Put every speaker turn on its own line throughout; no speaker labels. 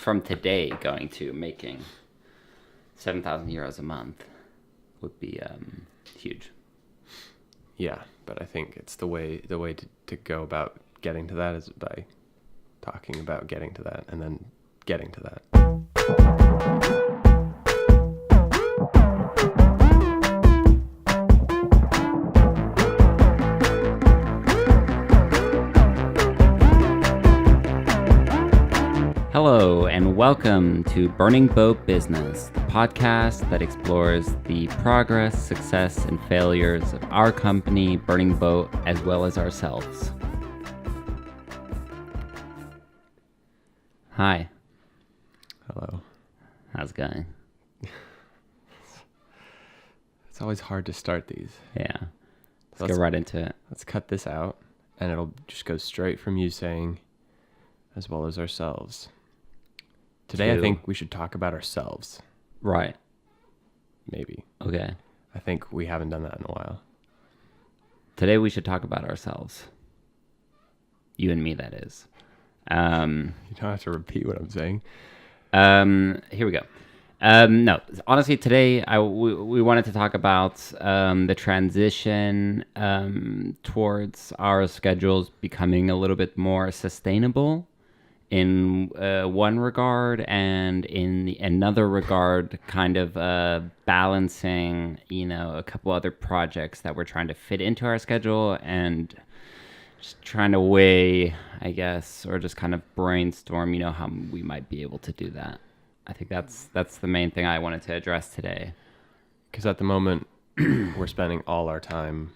from today going to making 7,000 euros a month would be huge.
Yeah, but I think it's the way to go about getting to that is by talking about getting to that and then getting to that.
Hello, and welcome to Burning Boat Business, the podcast that explores the progress, success, and failures of our company, Burning Boat, as well as ourselves. Hi.
Hello.
How's it going?
It's always hard to start these.
Yeah. Let's go right into it.
Let's cut this out, and it'll just go straight from you saying, as well as ourselves. Today, I think we should talk about ourselves.
Right.
Maybe.
Okay.
I think we haven't done that in a while.
Today we should talk about ourselves. You and me, that is.
You don't have to repeat what I'm saying.
Here we go. No, honestly, today we wanted to talk about the transition towards our schedules becoming a little bit more sustainable in one regard, and in another regard, kind of balancing, a couple other projects that we're trying to fit into our schedule and just trying to weigh, I guess, or just kind of brainstorm, how we might be able to do that. I think that's the main thing I wanted to address today.
Because at the moment, we're spending all our time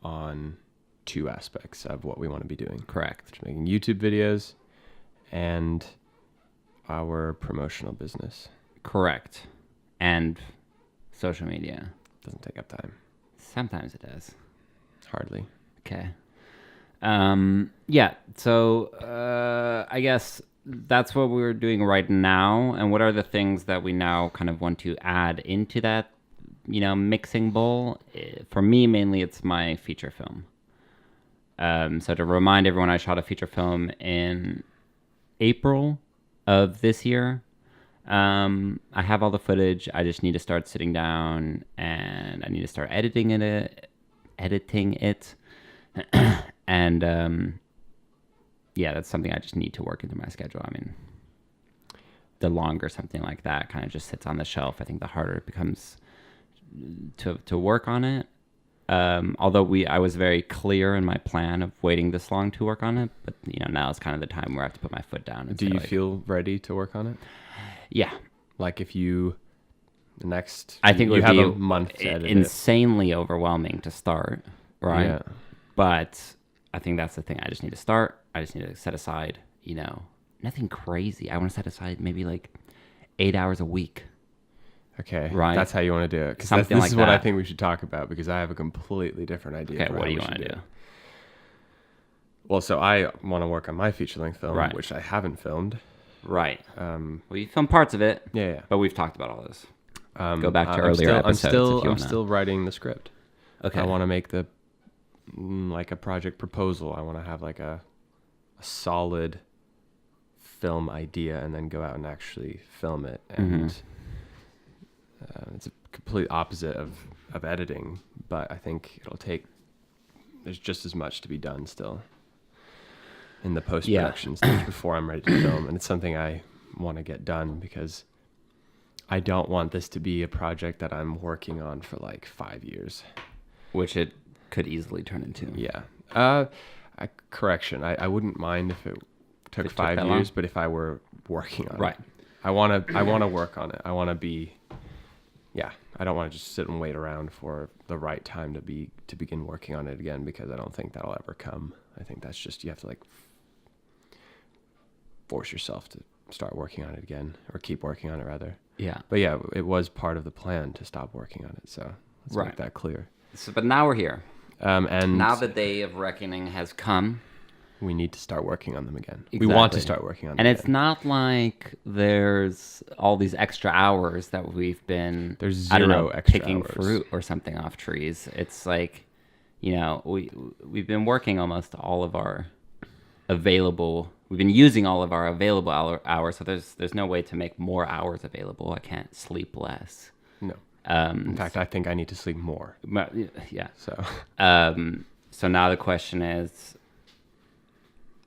on two aspects of what we want to be doing.
Correct.
Which is making YouTube videos and our promotional business.
Correct. And social media.
Doesn't take up time.
Sometimes it does.
Hardly.
Okay. Yeah. So I guess that's what we're doing right now. And what are the things that we now kind of want to add into that, mixing bowl? For me, mainly it's my feature film. So to remind everyone, I shot a feature film in April of this year. I have all the footage. I just need to start sitting down and I need to start editing it. And yeah, that's something I just need to work into my schedule. I mean, the longer something like that kind of just sits on the shelf, I think the harder it becomes to work on it. Although I was very clear in my plan of waiting this long to work on it, but now is kind of the time where I have to put my foot down.
Do you feel ready to work on it?
Yeah.
Like if you
I think
you
it would
have
be
a month to edit
insanely overwhelming to start, right?
Yeah.
But I think that's the thing. I just need to start. I just need to set aside, nothing crazy. I want to set aside maybe like 8 hours a week.
Okay,
right.
That's how you want to do it. Because this is what I think we should talk about, because I have a completely different idea.
Okay, what do you want to do?
Well, so I want to work on my feature-length film,
right,
which I haven't filmed.
Right. Well, you filmed parts of it.
Yeah.
But we've talked about all this. Go back to earlier episodes.
I'm still writing the script.
Okay.
I want to make like a project proposal. I want to have like a solid film idea and then go out and actually film it. And it's a complete opposite of editing, but I think there's just as much to be done still in the post-production stage before I'm ready to film. And it's something I want to get done because I don't want this to be a project that I'm working on for like 5 years.
Which it could easily turn into.
Yeah. Correction. I wouldn't mind if it took 5 years, but if I were working on it. I want to work on it. I want to be... Yeah, I don't want to just sit and wait around for the right time to begin working on it again, because I don't think that'll ever come. I think that's just, you have to like force yourself to start working on it again, or keep working on it rather.
Yeah.
But yeah, it was part of the plan to stop working on it, so let's make that clear.
So, but now we're here.
And
now the day of reckoning has come.
We need to start working on them again.
Exactly.
We want to start working on them
again. And it's not like there's all these extra hours that we've been,
there's zero extra
picking
hours.
Fruit or something off trees. It's like, we've been working almost all of our available we've been using all of our available hours, so there's no way to make more hours available. I can't sleep less.
No. In fact, I think I need to sleep more.
But, yeah.
So,
So now the question is,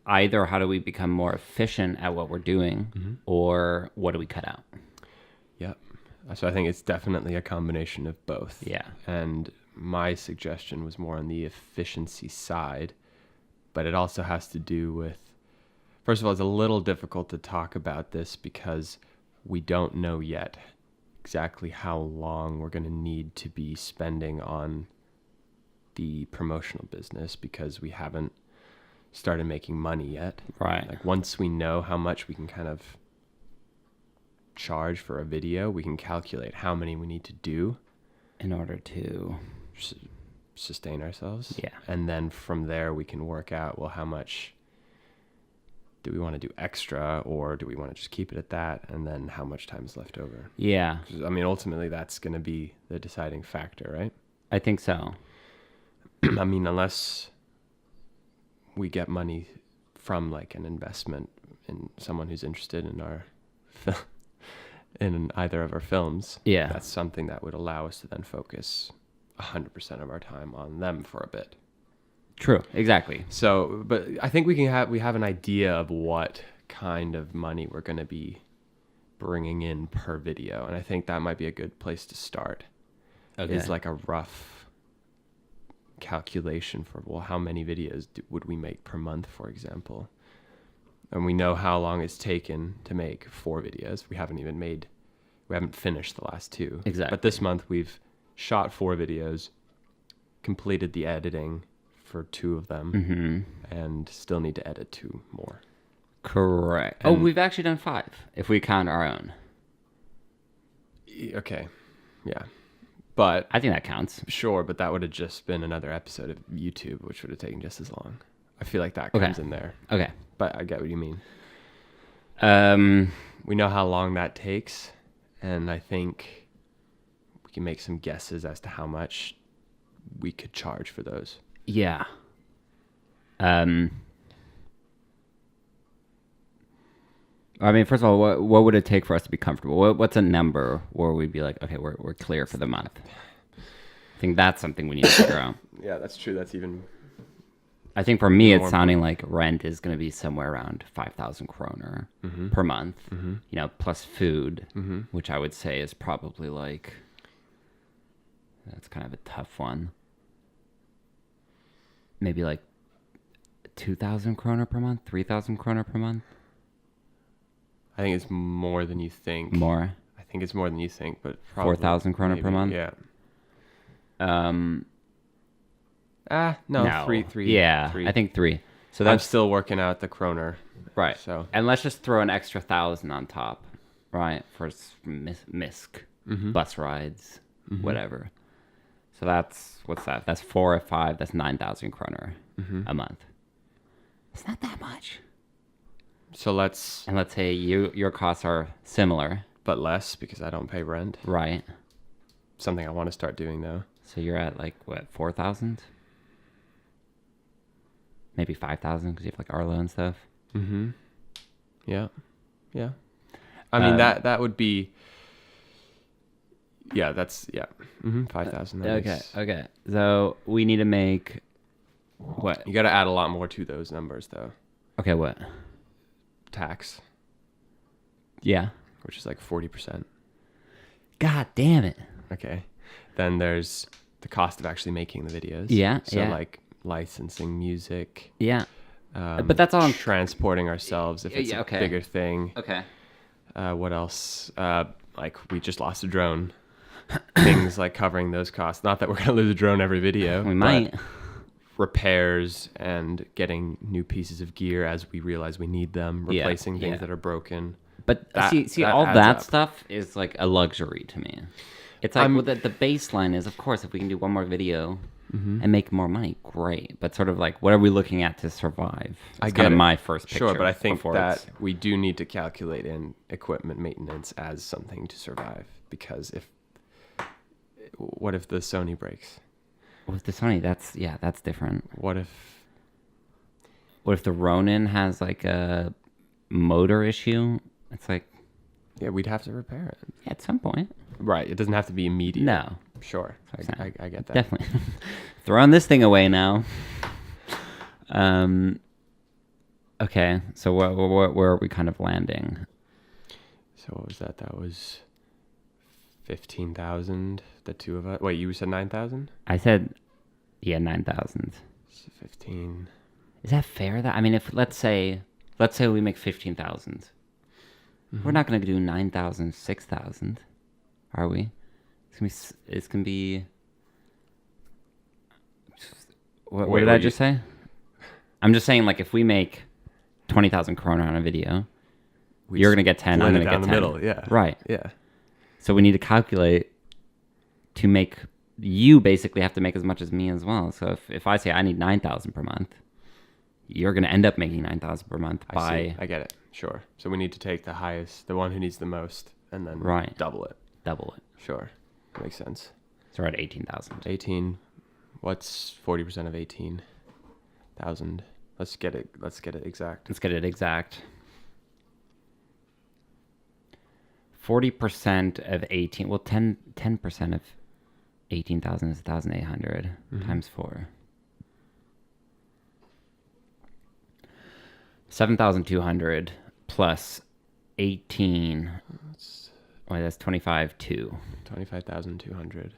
either how do we become more efficient at what we're doing, or what do we cut out?
yeah. So I think it's definitely a combination of both.
Yeah.
And my suggestion was more on the efficiency side, but it also has to do with, first of all, it's a little difficult to talk about this because we don't know yet exactly how long we're going to need to be spending on the promotional business because we haven't started making money yet.
Right.
Like once we know how much we can kind of charge for a video, we can calculate how many we need to do
In order to...
sustain ourselves.
Yeah.
And then from there we can work out, well, how much do we want to do extra, or do we want to just keep it at that? And then how much time is left over?
Yeah,
'Cause, I mean, ultimately that's going to be the deciding factor, right?
I think so.
I mean, unless we get money from like an investment in someone who's interested in our in either of our films,
Yeah.
that's something that would allow us to then focus 100% of our time on them for a bit.
True. Exactly.
So, but I think we have an idea of what kind of money we're going to be bringing in per video, and I think that might be a good place to start.
Okay.
Is like a rough calculation for, well, how many videos would we make per month, for example? And we know how long it's taken to make 4 videos. We haven't finished the last 2.
Exactly.
But this month we've shot 4 videos, completed the editing for 2 of them, and still need to edit 2 more.
Correct.
And-
we've actually done 5 if we count our own.
Okay. Yeah. But
I think that counts.
sure, but that would have just been another episode of YouTube, which would have taken just as long. I feel like that
Okay.
comes in there.
Okay.
But I get what you mean.
Um.
We know how long that takes, and I think we can make some guesses as to how much we could charge for those.
Yeah. I mean, first of all, what would it take for us to be comfortable? What's a number where we'd be like, okay, we're clear for the month? I think that's something we need to figure out.
Yeah, that's true. That's even...
I think for me, it's
More
sounding like rent is going to be somewhere around 5,000 kroner per month, plus food, which I would say is probably like, that's kind of a tough one. Maybe like 2,000 kroner per month, 3,000 kroner per month.
I think it's more than you think.
More.
I think it's more than you think, but probably
4,000 kroner per
maybe,
month?
Yeah.
No.
Three.
Yeah,
three.
I think 3. So
I'm
that's
still working out the kroner.
right.
So
And let's just throw an extra 1,000 on top, right? For MISC, bus rides, whatever. So what's that? That's 4 or 5. That's 9,000 kroner a month. It's not that much.
So let's,
And let's say your costs are similar,
but less because I don't pay rent.
right?
Something I want to start doing though.
So you're at like what, 4,000? Maybe 5,000 because you have like Arlo and stuff.
Yeah. Yeah. I mean, that would be, yeah, that's, yeah. 5,000.
Okay. So we need to make what?
You got to add a lot more to those numbers though.
Okay, what?
Tax,
Yeah.
which is like 40%.
God damn it.
Okay. Then there's the cost of actually making the videos.
Yeah,
So
yeah.
like licensing music.
Yeah. But that's all.
Transporting ourselves if it's
Yeah, okay.
a bigger thing.
Okay.
What else? Like we just lost a drone. Things like covering those costs. Not that we're gonna lose a drone every video.
We
but
might.
repairs and getting new pieces of gear as we realize we need them.
Yeah,
Replacing things
yeah.
that are broken.
But
That-
see,
that
all
adds
that
up.
stuff is like a luxury to me. It's like well, the baseline is, of course, if we can do one more video and make more money, great. But sort of like, what are we looking at to survive? It's
get
kind of
it.
my first picture.
Sure, but I think
before
that
it's-
we do need to calculate in equipment maintenance as something to survive. Because what if the Sony breaks?
with the Sony, that's different.
What if
What if the Ronin has like a motor issue, it's like,
Yeah, we'd have to repair it.
yeah, at some point.
Right. It doesn't have to be immediate.
No,
Sure. I get that.
definitely. Throwing this thing away now. Okay, so where are we kind of landing?
So what was that? That was 15,000. The two of us. Wait, you said 9,000?
I said, yeah, 9,000.
15.
Is that fair? That I mean, if let's say we make 15,000, we're not gonna do 9,000, 6,000, are we? It's gonna be. What
Wait,
did I just say? I'm just saying, like, if we make 20,000 krona on a video, you're gonna get 10. I'm gonna get 10.
Down the middle. Yeah.
Right.
Yeah.
So we need to calculate to make. You basically have to make as much as me as well. So if I say I need 9,000 per month, you're gonna end up making 9,000 per month by.
I get it. Sure. So we need to take the highest, the one who needs the most, and then
Right.
double it.
Double it.
Sure. Makes sense.
So we're at 18,000.
18. What's 40% of 18,000? Let's get it exact.
Let's get it exact. 40% of 18. Well, 10% of 18,000 is 1,800 times 4. 7,200 plus 18. Wait, that's 25,200.
25,200.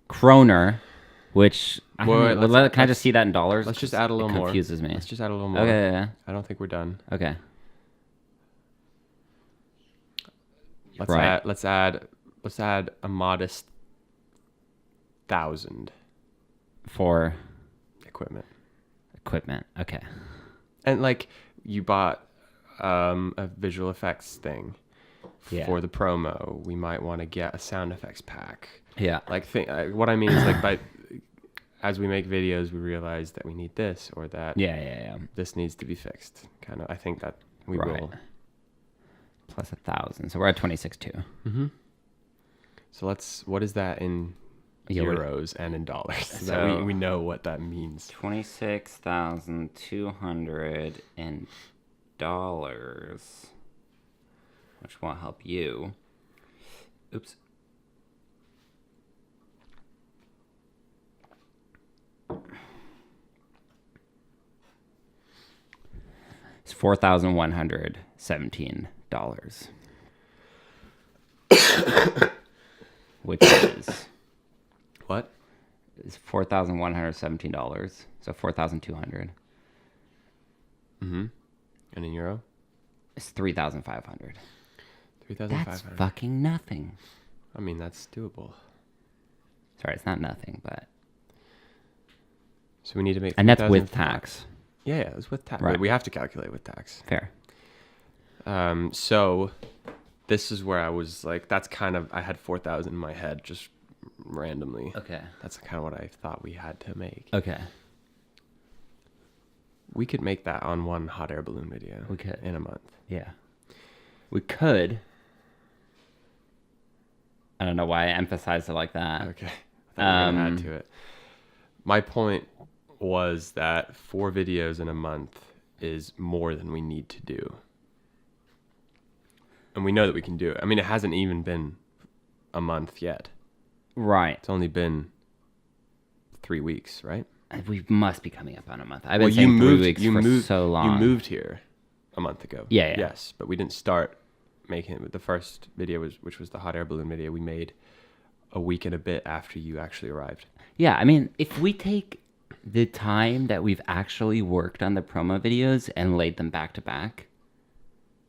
Kroner, which can I
let's-
just see that in dollars?
Let's just add a little more.
Confuses me.
Let's just add a little more.
Okay, yeah.
I don't think we're done.
Okay.
Let's
Right.
add a modest 1,000
For
equipment.
equipment. Okay.
And like you bought a visual effects thing
Yeah.
for the promo, we might want to get a sound effects pack.
Yeah.
Like what I mean is like as we make videos, we realize that we need this or that
Yeah.
this needs to be fixed. Kind of, I think that we
Right.
will.
Plus 1,000. So we're at 26,200.
Mm-hmm. So what is that in euros and in dollars? So that we know what that means.
26,200 in dollars, which won't help you. Oops. It's $4,117. Which is
What?
$4,117. So 4,200.
Mm-hmm. And in euro?
It's 3,500.
3,500.
That's fucking nothing.
I mean, that's doable.
Sorry, it's not nothing, but
So we need to make.
and that's with
3,000
tax.
Yeah, it's with tax.
Right.
We have to calculate with tax.
Fair.
So this is where I was like, that's kind of, I had 4,000 in my head just randomly.
Okay.
That's kind of what I thought we had to make.
Okay.
We could make that on one hot air balloon video.
We could.
In a month.
Yeah. We could. I don't know why I emphasized it like that.
Okay. I thought we were going to add to it. My point was that 4 videos in a month is more than we need to do. And we know that we can do it. I mean, it hasn't even been a month yet.
Right.
It's only been 3 weeks, right?
We must be coming up on a month. I've been saying 3 weeks for so long.
You moved here a month ago.
Yeah.
Yes, but we didn't start making it. The first video which was the hot air balloon video, we made a week and a bit after you actually arrived.
Yeah, I mean, if we take the time that we've actually worked on the promo videos and laid them back to back,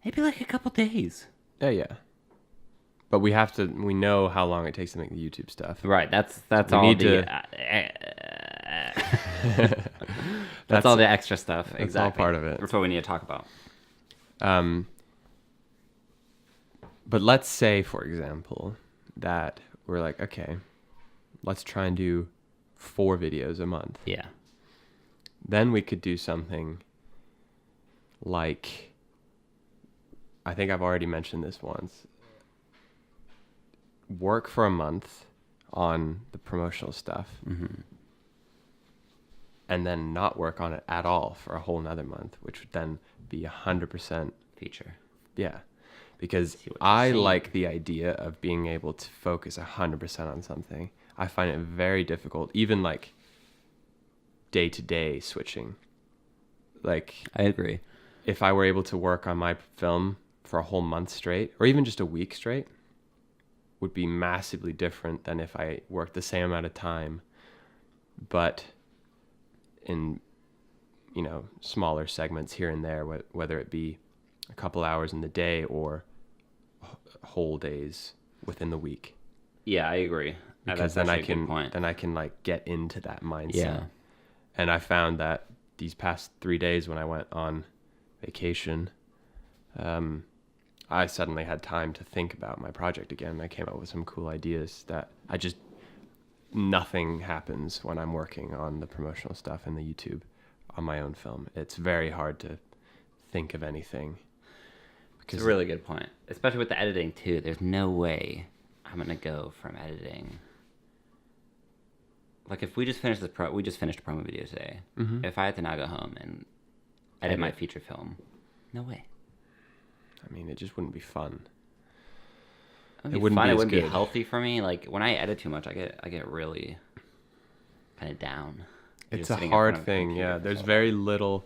maybe like a couple days.
Yeah. But we know how long it takes to make the YouTube stuff.
Right. That's
We
all
need
the. That's all the extra stuff.
That's
Exactly.
all part of it.
That's what we need to talk about.
But let's say, for example, that we're like, okay, let's try and do 4 videos a month.
Yeah.
Then we could do something like, I think I've already mentioned this once. Work for a month on the promotional stuff.
Mm-hmm.
and then not work on it at all for a whole nother month, which would then be 100%.
Feature.
Yeah. Because
See what you're
I
saying.
like the idea of being able to focus 100% on something. I find it very difficult, even like day to day switching. Like,
I agree.
if I were able to work on my film for a whole month straight, or even just a week straight, would be massively different than if I worked the same amount of time, but in, smaller segments here and there, whether it be a couple hours in the day or whole days within the week.
Yeah, I agree.
Because
That's
then I
actually a good
can
point.
then I can like get into that mindset.
Yeah.
And I found that these past 3 days when I went on vacation, I suddenly had time to think about my project again. I came up with some cool ideas that nothing happens when I'm working on the promotional stuff and the YouTube on my own film. It's very hard to think of anything.
It's a really good point, especially with the editing too. There's no way I'm gonna go from editing. Like if we just finished we just finished a promo video today.
Mm-hmm.
If I had to now go home and edit my feature film, no way.
I mean, it just wouldn't be fun.
It
wouldn't
fun.
be
It
as
wouldn't be
good.
healthy for me. Like when I edit too much, I get really kind of down.
It's
Just
a
sitting in front
hard
of a
thing,
computer
yeah.
for
There's
so
very
long.
little.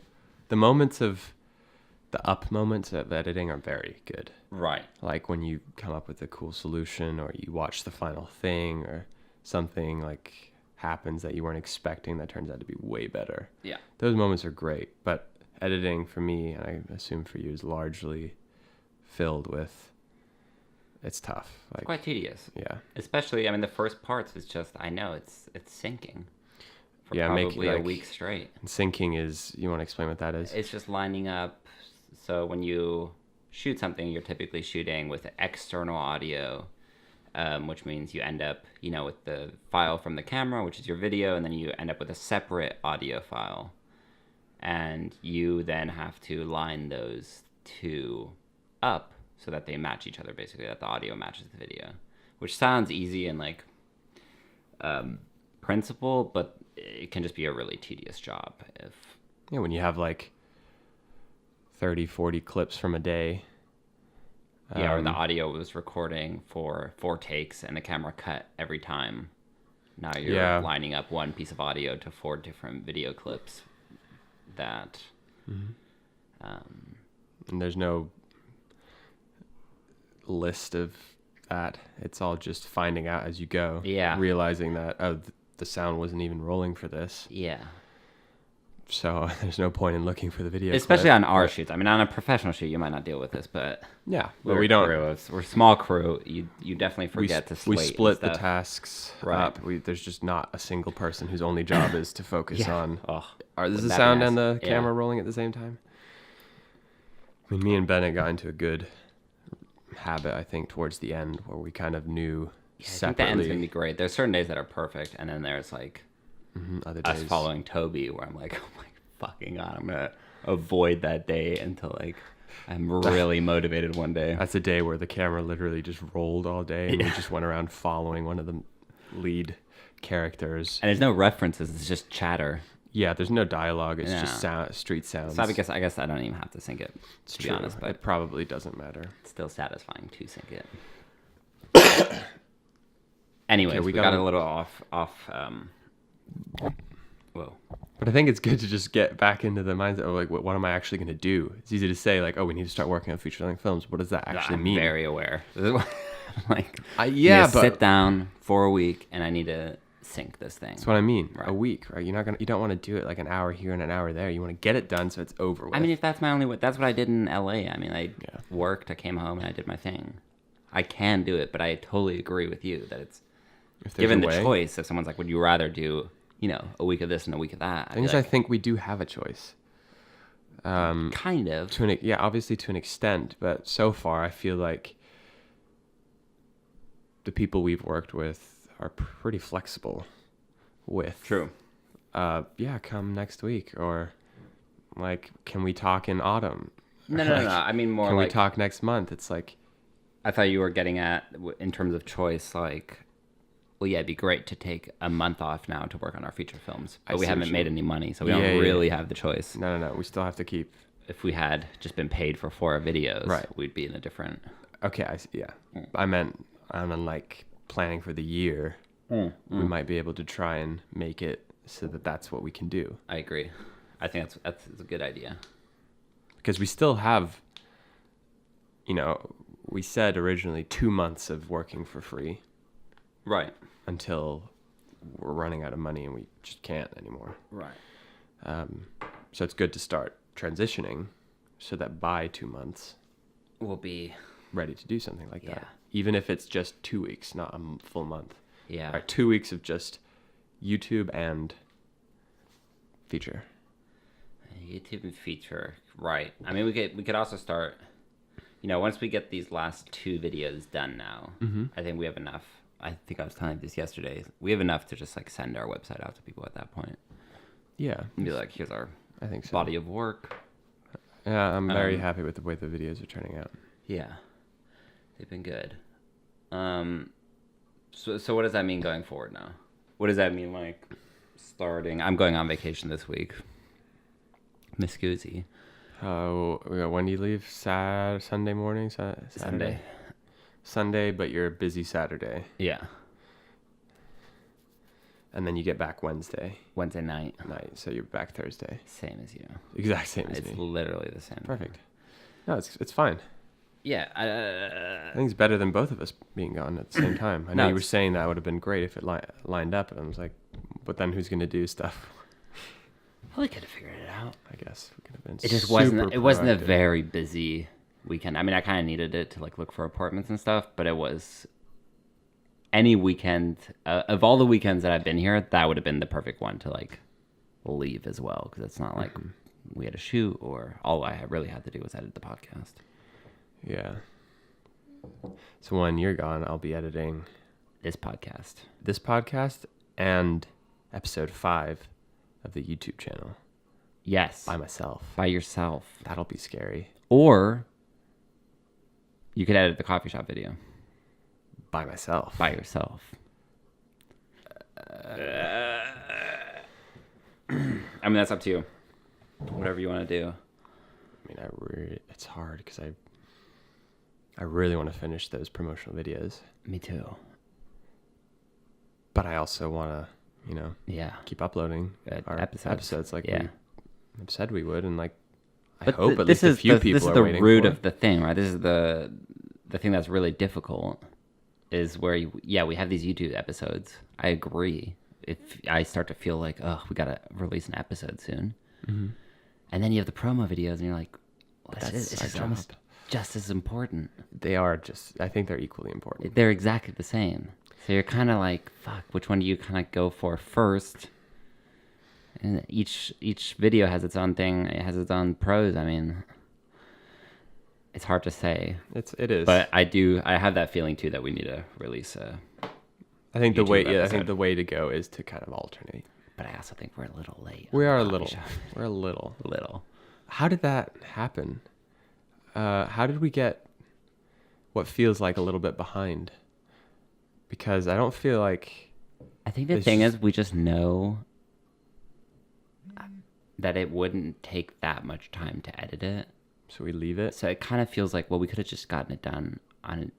The up moments of editing are very good.
Right.
Like when you come up with a cool solution, or you watch the final thing, or something like happens that you weren't expecting that turns out to be way better.
Yeah.
Those moments are great, but editing for me, and I assume for you, is largely filled with. It's tough. Like,
Quite tedious.
yeah.
Especially, I mean, the first parts is just I know it's sinking for
Yeah,
probably a
like-
week straight.
And syncing is. You want to explain what that is?
It's just lining up. So when you shoot something, you're typically shooting with external audio, which means you end up, with the file from the camera, which is your video, and then you end up with a separate audio file. And you then have to line those two up so that they match each other, basically, that the audio matches the video, which sounds easy in like principle, but it can just be a really tedious job if
Yeah, when you have like 30, 40 clips from a day.
or the audio was recording for 4 takes and the camera cut every time. Now you're
Yeah.
lining up one piece of audio to 4 different video clips that
And there's no list of that. It's all just finding out as you go.
Yeah.
Realizing that, the sound wasn't even rolling for this.
yeah.
So there's no point in looking for the video.
Especially
clip.
on our shoots. I mean, on a professional shoot, you might not deal with this, but
Yeah, but
we're
we don't.
we're a small crew. You definitely
We,
forget to
we
slate and
split the
stuff.
tasks
Right.
up. There's just not a single person whose only job is to focus
Yeah.
on.
Oh,
Is
wouldn't
the
that be
sound
nice?
and the
Yeah.
camera rolling at the same time? I mean, me and Bennett got into a good habit, I think, towards the end, where we kind of knew
I think the
separately.
end's gonna be great. There's certain days that are perfect, and then there's like
Other
us
days.
following Toby, where I'm like, oh my fucking god, I'm gonna avoid that day until like I'm really motivated one day.
That's a day where the camera literally just rolled all day, and we just went around following one of the lead characters.
And there's no references; it's just chatter.
Yeah, there's no dialogue. It's
Yeah.
just street sounds.
So I guess I don't even have to sync it,
it's
to be
true.
honest, but
It probably doesn't matter.
it's still satisfying to sync it. Anyways,
Okay,
we
we
got
gotta-
a little off. Whoa.
But I think it's good to just get back into the mindset of like, what am I actually going to do? It's easy to say like, oh, we need to start working on feature-length films. What does that actually
I'm
mean?
very aware. This is why I'm like,
Yeah,
need to
but
sit down for a week, and I need to sync this thing.
that's what I mean.
Right.
A week, right? You don't want to do it like an hour here and an hour there. You want to get it done so it's over with.
I mean, if that's my only, that's what I did in LA. I mean, I
Yeah.
worked, I came home, and I did my thing. I can do it, but I totally agree with you that it's
if there's
given
a
the
way,
choice. If someone's like, would you rather do, a week of this and a week of that? I'd be
things I
like,
think we do have a choice.
kind of.
Yeah, obviously to an extent, but so far I feel like the people we've worked with are pretty flexible with.
True.
Yeah, come next week, or like, can we talk in autumn?
No. I mean more
Can
like
we talk next month? It's like,
I thought you were getting at in terms of choice, like well, yeah, it'd be great to take a month off now to work on our feature films,
I
but we
see what
haven't
you
made
mean.
any money, so we
Yeah,
don't
yeah,
really
yeah.
have the choice.
No. We still have to keep.
If we had just been paid for 4 videos,
Right.
we'd be in a different.
Okay, I see, yeah. I meant like planning for the year. We might be able to try and make it so that that's what we can do,
I agree. I think that's a good idea.
because we still have. We said originally 2 months of working for free
Right.
until we're running out of money and we just can't anymore.
Right.
So it's good to start transitioning so that by 2 months,
We'll be.
ready to do something like
Yeah.
that. Even if it's just 2 weeks, not a full month.
Yeah.
All right, 2 weeks of just YouTube and feature.
YouTube and feature. Right. I mean, we could also start. Once we get these last 2 videos done now, I think we have enough. I think I was telling you this yesterday. We have enough to just like send our website out to people at that point
Yeah,
and be like, here's our
I think so.
body of work.
Yeah, I'm very happy with the way the videos are turning out.
Yeah, they've been good. So what does that mean going forward now? What does that mean like starting? I'm going on vacation this week. Miss Guzzi.
When do you leave? Sunday morning? Saturday? Sunday, but you're busy Saturday.
Yeah.
And then you get back Wednesday
Wednesday night.
so you're back Thursday.
Same as you.
Exact same as
It's
me.
literally the same.
Perfect. No, it's fine.
Yeah.
I think it's better than both of us being gone at the same time. I know
No,
you were
it's-
saying that would have been great if it lined up, and I was like, but then who's going to do stuff?
Well, we could have figured it out.
I guess we could have been.
It just
super
wasn't. It wasn't a
proactive.
very busy weekend. I mean, I kind of needed it to like look for apartments and stuff, but it was any weekend of all the weekends that I've been here, that would have been the perfect one to like leave as well, because it's not like we had a shoot or all I really had to do was edit the podcast.
Yeah. So when you're gone, I'll be editing
This podcast.
this podcast and episode 5 of the YouTube channel
Yes,
by myself.
by yourself,
That'll be scary.
or you could edit the coffee shop video
By myself.
by yourself. I mean, that's up to you. Whatever you want to do.
I mean, it's hard because I really want to finish those promotional videos,
Me too.
but I also want to,
Yeah.
keep uploading
Good
our
episodes.
episodes like
Yeah.
we said we would, and like I
But
hope at
this
least a
is
few
the,
people
this is
are
the
waiting
root
for
of the thing, right? This is the thing that's really difficult is where we have these YouTube episodes. I agree. If I start to feel like, oh, we gotta release an episode soon, and then you have the promo videos, and you're like, well,
That's
it's
our
just almost
job.
just as important.
They are just. I think they're equally important.
They're exactly the same. So you're kind of like, fuck, which one do you kind of go for first? And each video has its own thing. It has its own pros. I mean, it's hard to say,
It is.
but I have that feeling too that we need to release a.
I think the
YouTube
way. Yeah, I
episode.
think the way to go is to kind of alternate.
But I also think we're a little late.
We
on
are
the
a
coffee
little.
shop.
We're a little.
Little.
How did that happen? How did we get what feels like a little bit behind? Because I don't feel like
I think the
It's
thing
just-
is, we just know that it wouldn't take that much time to edit it.
so we leave it.
So it kind of feels like, well, we could have just gotten it done on.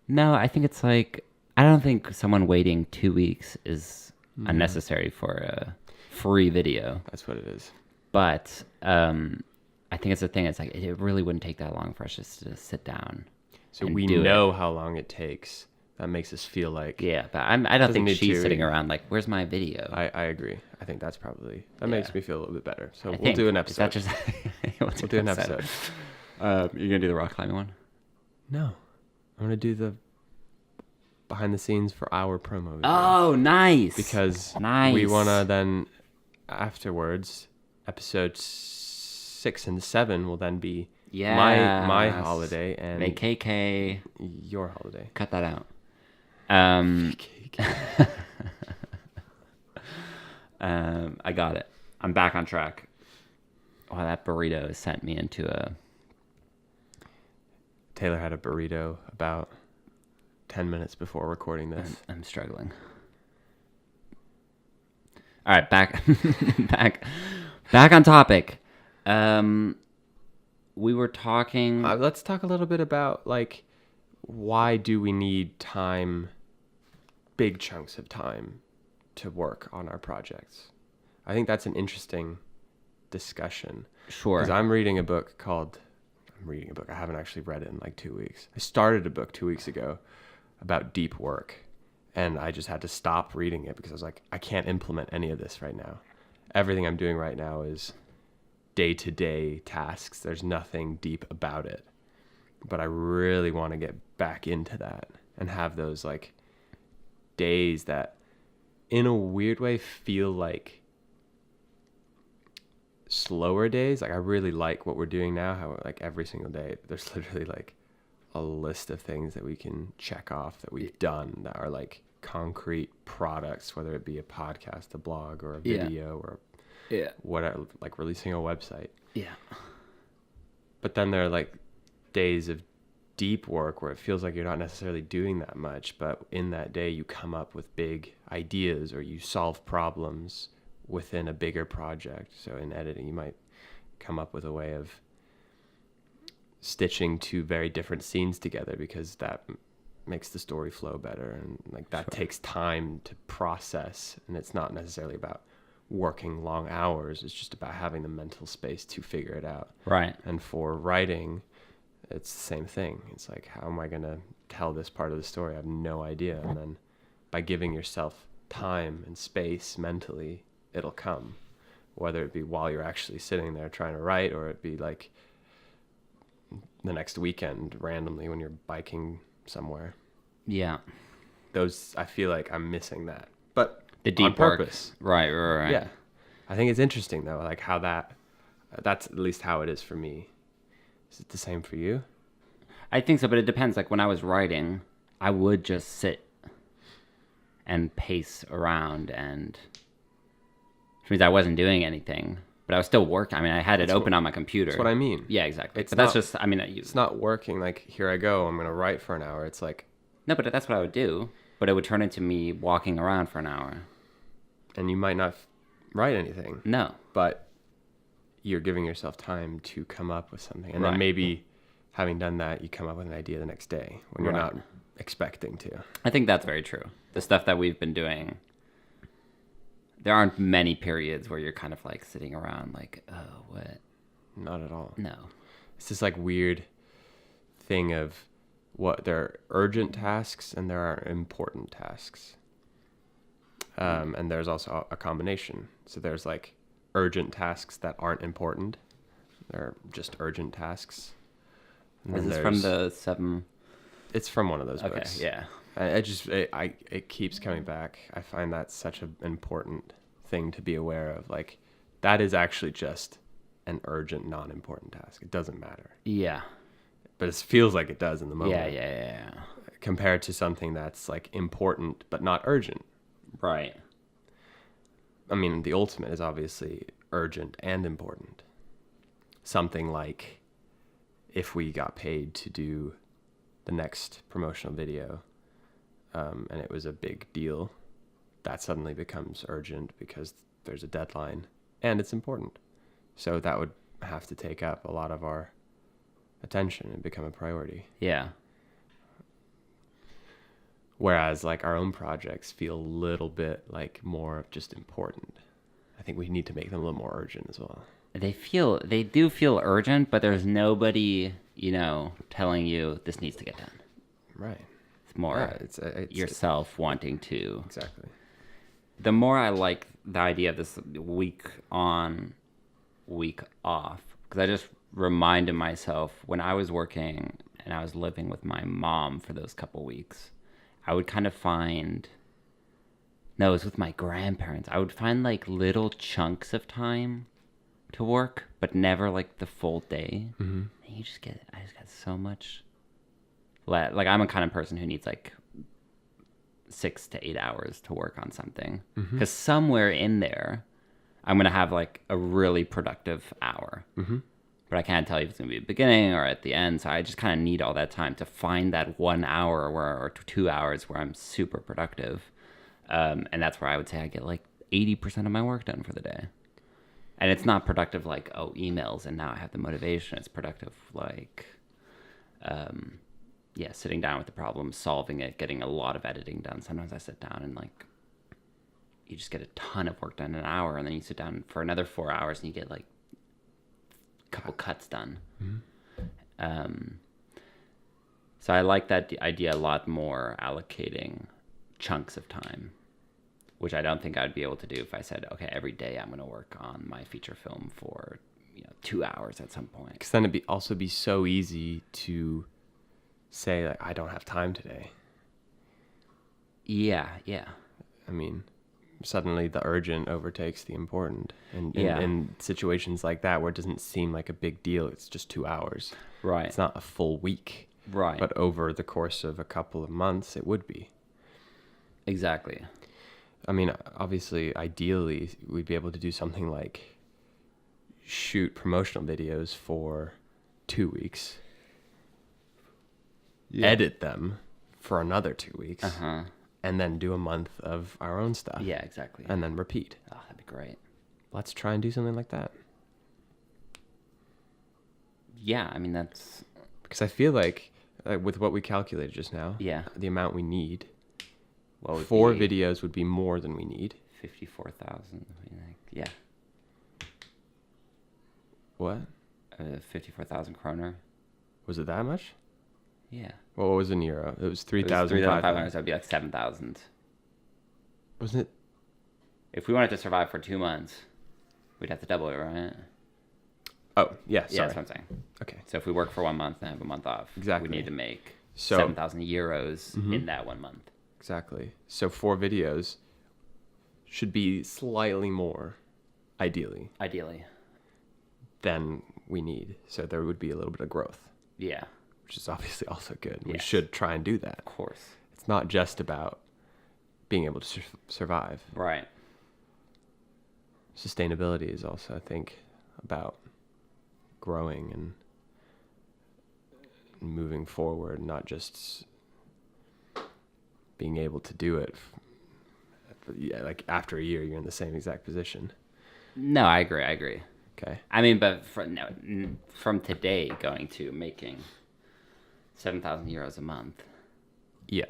No, I think it's like, I don't think someone waiting 2 weeks is unnecessary for a free video.
That's what it is.
But I think it's the thing. It's like, it really wouldn't take that long for us just to sit down.
So
and
we
do it.
know how long it takes. That makes us feel like.
Yeah, but I don't
Doesn't
think
need
she's
to.
sitting around like, where's my video?
I agree. I think that's probably that
Yeah.
makes me feel a little bit better. So
I
we'll
think.
do an
Is that
episode.
just
We'll do an episode.
You're gonna do the rock climbing one?
No, I'm gonna do the behind the scenes for our promo video.
Oh, nice.
Because
nice.
we wanna then afterwards, episode 6 and 7 will then be my
Yes.
holiday and
Make KK.
your holiday.
Cut that out. I got it. I'm back on track. Wow, that burrito has sent me into a.
Taylor had a burrito about 10 minutes before recording this.
I'm struggling. All right, back on topic. We were talking.
Let's talk a little bit about like why do we need time, big chunks of time, to work on our projects? I think that's an interesting discussion.
Sure.
Because I'm reading a book. I haven't actually read it in like 2 weeks. I started a book 2 weeks ago about deep work, and I just had to stop reading it because I was like, I can't implement any of this right now. Everything I'm doing right now is day-to-day tasks. There's nothing deep about it. But I really want to get back into that and have those like days that in a weird way feel like slower days. Like I really like what we're doing now, how like every single day there's literally like a list of things that we can check off that we've done that are like concrete products, whether it be a podcast, a blog, or a video, or whatever, like releasing a website.
Yeah.
But then there are like days of deep work where it feels like you're not necessarily doing that much, but in that day you come up with big ideas or you solve problems within a bigger project. So in editing, you might come up with a way of stitching two very different scenes together because that makes the story flow better, and like that takes time to process, and it's not necessarily about working long hours. It's just about having the mental space to figure it out.
Right.
And for writing, it's the same thing. It's like, how am I going to tell this part of the story? I have no idea. And then by giving yourself time and space mentally, it'll come, whether it be while you're actually sitting there trying to write, or it be like the next weekend randomly when you're biking somewhere.
Yeah.
Those, I feel like I'm missing that, but
The deep
on purpose.
work. Right.
Yeah. I think it's interesting though, like how that's at least how it is for me. Is it the same for you?
I think so, but it depends. Like when I was writing, I would just sit and pace around, and which means I wasn't doing anything, but I was still working. I mean, I had it open on my computer.
That's what I mean.
Yeah, exactly.
It's
But that's
not-
just, I mean,
It's not working like, here I go, I'm going to write for an hour. It's like,
no, but that's what I would do. But it would turn into me walking around for an hour.
and you might not write anything,
No.
but you're giving yourself time to come up with something. And
Right.
then maybe having done that, you come up with an idea the next day when you're
Right.
not expecting to.
I think that's very true. The stuff that we've been doing, there aren't many periods where you're kind of like sitting around like, oh, what?
Not at all.
No.
It's this like weird thing of what there are urgent tasks and there are important tasks. And there's also a combination. So there's like urgent tasks that aren't important. They're just urgent tasks. And
Is
then
this from
there's-
the 7?
It's from one of those
Okay,
books.
yeah.
It keeps coming back. I find that such an important thing to be aware of. Like, that is actually just an urgent, non-important task. It doesn't matter.
Yeah.
But it feels like it does in the moment.
Yeah.
Compared to something that's like important but not urgent.
Right.
I mean, the ultimate is obviously urgent and important. Something like if we got paid to do the next promotional video, and it was a big deal, that suddenly becomes urgent because there's a deadline and it's important. So that would have to take up a lot of our attention and become a priority.
Yeah.
Whereas like our own projects feel a little bit like more of just important. I think we need to make them a little more urgent as well.
They do feel urgent, but there's nobody, telling you this needs to get done.
Right.
It's more
Yeah, it's
yourself wanting to.
Exactly.
The more I like the idea of this week on, week off, because I just reminded myself when I was working and I was living with my mom for those couple weeks, I would kind of find, no, it was with my grandparents. I would find like little chunks of time to work, but never like the full day.
Mm-hmm.
And I just got so much. Like I'm a kind of person who needs like 6 to 8 hours to work on something, because somewhere in there, I'm gonna have like a really productive hour.
Mm-hmm.
but I can't tell you if it's going to be the beginning or at the end. So I just kind of need all that time to find that 1 hour or 2 hours where I'm super productive. And that's where I would say I get like 80% of my work done for the day. And it's not productive like, oh, emails and now I have the motivation. It's productive like, sitting down with the problem, solving it, getting a lot of editing done. Sometimes I sit down and like, you just get a ton of work done in an hour, and then you sit down for another 4 hours and you get like a couple cuts done. So I like that idea a lot more, allocating chunks of time, which I don't think I'd be able to do if I said, okay, every day I'm going to work on my feature film for 2 hours at some point.
Because then it'd also be so easy to say, like, I don't have time today.
Yeah.
I mean, suddenly the urgent overtakes the important. And
Yeah.
in situations like that where it doesn't seem like a big deal, it's just 2 hours.
Right.
It's not a full week.
Right.
But over the course of a couple of months, it would be.
Exactly.
I mean, obviously, ideally, we'd be able to do something like shoot promotional videos for 2 weeks, edit them for another 2 weeks, and then do a month of our own stuff.
Yeah, exactly.
And then repeat.
Oh, that'd be great.
Let's try and do something like that.
Yeah, I mean, that's...
Because I feel like with what we calculated just now,
Yeah.
the amount we need,
What would
4
be
videos would be more than we need.
54,000. Yeah.
What?
54,000 kroner.
Was it that much?
Yeah.
Well, what was in euro? It was
3,500.
3,500.
So it'd be like 7,000.
Wasn't it?
If we wanted to survive for 2 months, we'd have to double it, right?
Oh, yeah,
Yeah,
sorry.
that's what I'm saying.
Okay.
So if we work for 1 month and have a month off,
Exactly.
we need to make
So-
7,000 euros in that 1 month.
Exactly. So 4 videos should be slightly more, ideally,
Ideally.
than we need. So there would be a little bit of growth,
Yeah,
which is obviously also good. We
Yes.
should try and do that.
of course.
It's not just about being able to survive.
Right.
Sustainability is also, I think, about growing and moving forward, not just being able to do it. Yeah, like after a year, you're in the same exact position.
No, I agree.
Okay.
I mean, but from today going to making 7,000 euros a month
Yeah.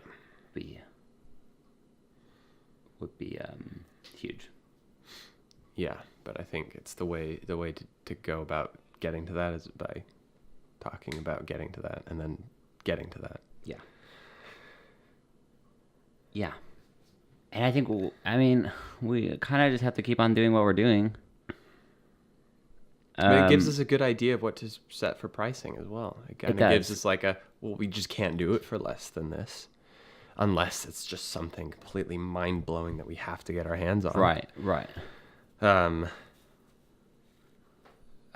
would be huge.
Yeah, but I think it's the way to go about getting to that is by talking about getting to that and then getting to that.
Yeah. And I think, we kind of just have to keep on doing what we're doing.
But it gives us a good idea of what to set for pricing as well. It kind of gives
does.
us like we just can't do it for less than this. Unless it's just something completely mind-blowing that we have to get our hands on.
Right.
I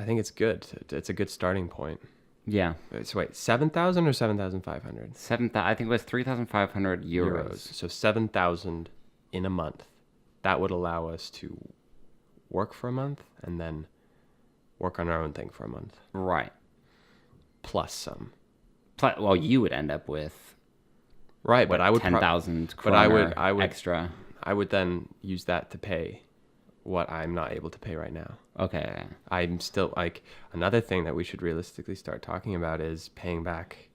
think it's good. It's a good starting point.
Yeah.
So wait, 7,000 or 7,500?
I think it was 3,500 euros.
So 7,000 in a month. That would allow us to work for a month and then work on our own thing for a month.
Right.
Plus some.
Well, you would end up with
Right, but I would
10,000
but I would
extra.
I would then use that to pay what I'm not able to pay right now.
Okay.
I'm still like another thing that we should realistically start talking about is paying back